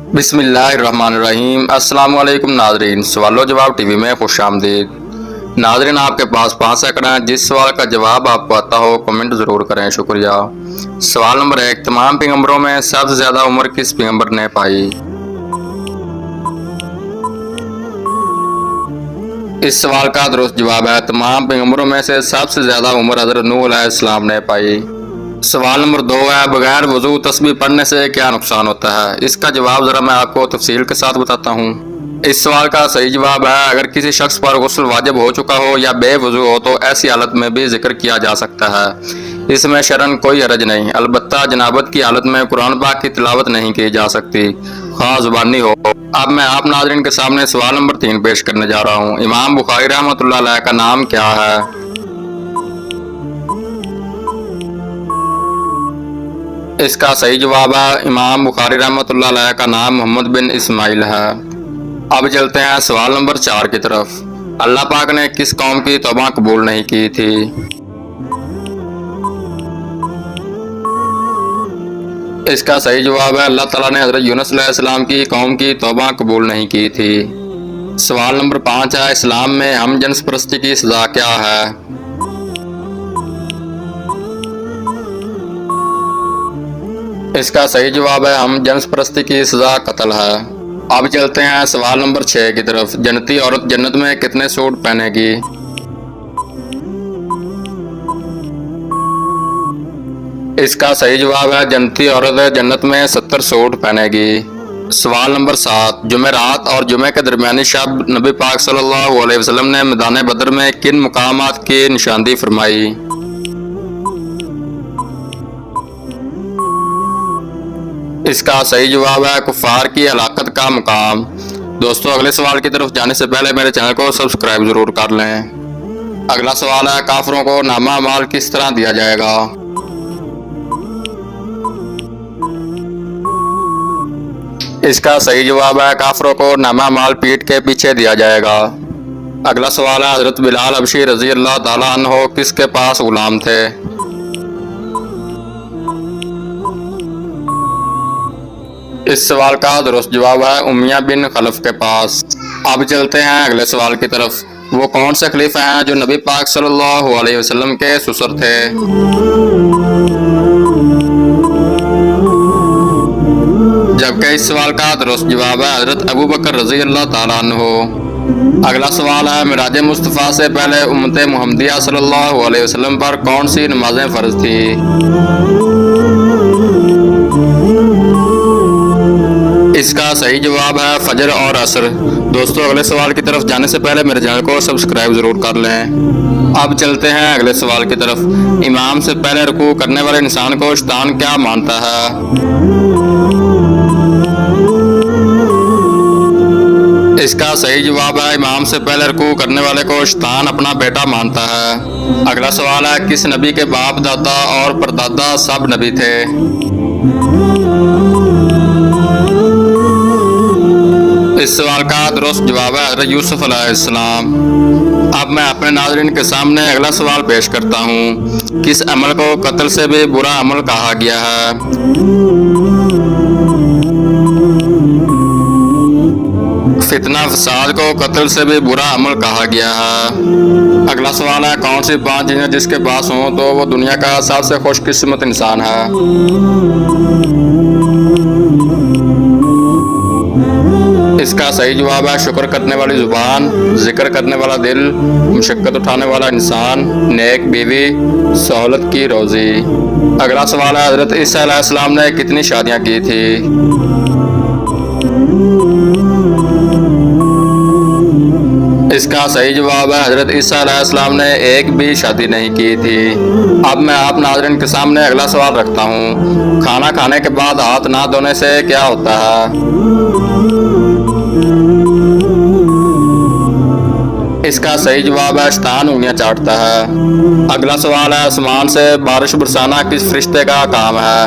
बिस्मिल्लाहिर्रहमानिर्रहीम। अस्सलामुअलैकुम नाज़रीन, सवालो जवाब टीवी में खुशामदीद। नाज़रीन, आपके पास 5 सेकंड हैं। जिस सवाल का जवाब आपको आता हो कमेंट ज़रूर करें, शुक्रिया। सवाल नंबर 1, तमाम पैगंबरों में सबसे ज़्यादा उम्र किस पैगंबर ने पाई? इस सवाल का दुरुस्त जवाब है तमाम पैगंबरों में से सबसे ज़्यादा उम्र हज़रत नूह अलैहिस्सलाम ने पाई। सवाल नंबर 2 है, बगैर वजू तस्बीह पढ़ने से क्या नुकसान होता है? इसका जवाब ज़रा मैं आपको तफसील के साथ बताता हूँ। इस सवाल का सही जवाब है, अगर किसी शख्स पर गुस्ल वाजिब हो चुका हो या बेवजू हो तो ऐसी हालत में भी जिक्र किया जा सकता है। इसमें शरन कोई हरज नहीं। अलबत्ता जनाबत की हालत में कुरान पाक की तिलावत नहीं की जा सकती, खास ज़ुबानी हो। अब मैं आप नाज़रीन के सामने सवाल नंबर 3 पेश करने जा रहा हूँ। इमाम बुखारी रहमतुल्लाह अलैह का नाम क्या है? इसका सही जवाब है, इमाम बुखारी रहमतुल्लाह अलैह का नाम मोहम्मद बिन इस्माइल है। अब चलते हैं सवाल नंबर 4 की तरफ। अल्लाह पाक ने किस कौम की तौबा कबूल नहीं की थी? इसका सही जवाब है, अल्लाह ताला ने हज़रत यूनुस अलैहिस्सलाम की कौम की तौबा कबूल नहीं की थी। सवाल नंबर 5 है, इस्लाम में हम जिन्स परस्ती की सज़ा क्या है? इसका सही जवाब है, हम जिन्स परस्ती की सज़ा कत्ल है। अब चलते हैं सवाल नंबर 6 की तरफ। जन्नती औरत जन्नत में कितने सूट पहनेगी? इसका सही जवाब है, जन्नती औरत जन्नत में 70 सूट पहनेगी। सवाल नंबर 7, जुमेरात और जुमे के दरमियानी शब नबी पाक सल्लल्लाहु अलैहि वसल्लम ने मैदान बदर में किन मुकामात की निशानदी फरमाई? इसका सही जवाब है, कुफार की हलाकत का मुकाम। दोस्तों, अगले सवाल की तरफ जाने से पहले मेरे चैनल को सब्सक्राइब जरूर कर लें। अगला सवाल है, काफिरों को नामा माल किस तरह दिया जाएगा? इसका सही जवाब है, काफिरों को नामा माल पीठ के पीछे दिया जाएगा। अगला सवाल है, हजरत बिलाल हबशी रजी अल्लाह ताला अन्हो किसके पास गुलाम थे? इस सवाल का दुरुस्त जवाब है, उमैया बिन खलफ के पास। अब चलते हैं अगले सवाल की तरफ। वो कौन से खलीफा हैं जो नबी पाक सल्लल्लाहु अलैहि वसल्लम के ससुर थे? जबकि इस सवाल का दुरुस्त जवाब है, हजरत अबू बकर रजी अल्लाह ताला अन्हो। अगला सवाल है, मिराज मुस्तफ़ा से पहले उम्मत मुहम्मदिया सल्लल्लाहु अलैहि वसल्लम पर कौन सी नमाजें फ़र्ज थी? इसका सही जवाब है, फजर और असर। दोस्तों, अगले सवाल की तरफ जाने से पहले मेरे चैनल को सब्सक्राइब जरूर कर लें। अब चलते हैं अगले सवाल की तरफ। इमाम से पहले रुकू करने वाले इंसान को शैतान क्या मानता है? इसका सही जवाब है, इमाम से पहले रुकू करने वाले को शैतान अपना बेटा मानता है। अगला सवाल है, किस नबी के बाप दादा और परदादा सब नबी थे? इस सवाल का दुरुस्त जवाब है, हज़रत यूसुफ अलैहिस्सलाम। अब मैं अपने नाज़रीन के सामने अगला सवाल पेश करता हूँ। किस अमल को कत्ल से भी बुरा अमल कहा गया है? फितना फसाद को कत्ल से भी बुरा अमल कहा गया है। अगला सवाल है, कौन सी 5 चीजें जिसके पास हों तो वो दुनिया का सबसे खुशकिस्मत इंसान है? इसका सही जवाब है, शुक्र करने वाली जुबान, जिक्र करने वाला दिल, मुशक्कत उठाने वाला इंसान, नेक बीवी, सहूलत की रोजी। अगला सवाल है, हजरत ईसा अलैहिस्सलाम ने कितनी शादियां की थी? इसका सही जवाब है, हजरत ईसा अलैहिस्सलाम ने एक भी शादी नहीं की थी। अब मैं आप नाज़रीन के सामने अगला सवाल रखता हूँ। खाना खाने के बाद हाथ ना धोने से क्या होता है? इसका सही जवाब है, शैतान उंगलियां चाटता है। अगला सवाल है, आसमान से बारिश बरसाना किस फरिश्ते का काम है?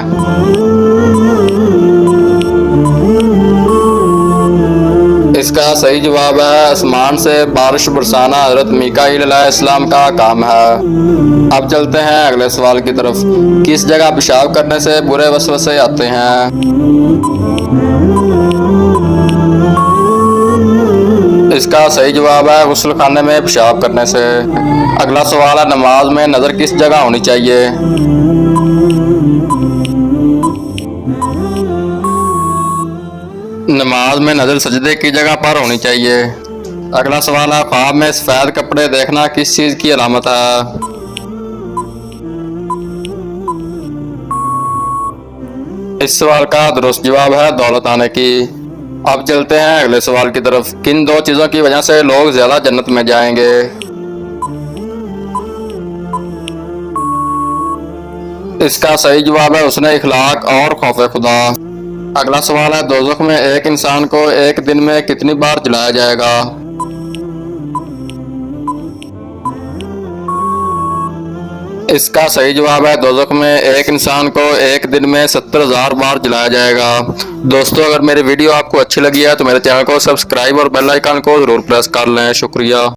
इसका सही जवाब है, आसमान से बारिश बरसाना हजरत मीकाईल अलैहिस्सलाम का काम है। अब चलते हैं अगले सवाल की तरफ। किस जगह पेशाब करने से बुरे वसवसे आते हैं? इसका सही जवाब है गुस्ल खाने में पेशाब करने से। अगला सवाल है, नमाज में नज़र किस जगह होनी चाहिए? नमाज में नज़र सजदे की जगह पर होनी चाहिए। अगला सवाल है, ख्वाब में सफ़ेद कपड़े देखना किस चीज़ की अलामत है? इस सवाल का दुरुस्त जवाब है दौलत आने की। अब चलते हैं अगले सवाल की तरफ। किन दो चीज़ों की वजह से लोग ज़्यादा जन्नत में जाएंगे? इसका सही जवाब है उसने इखलाक और खौफ खुदा। अगला सवाल है, दोज़ख में एक इंसान को एक दिन में कितनी बार जलाया जाएगा? इसका सही जवाब है दोज़ख में एक इंसान को एक दिन में 70,000 बार जलाया जाएगा। दोस्तों, अगर मेरी वीडियो आपको अच्छी लगी है तो मेरे चैनल को सब्सक्राइब और बेल आइकन को ज़रूर प्रेस कर लें। शुक्रिया।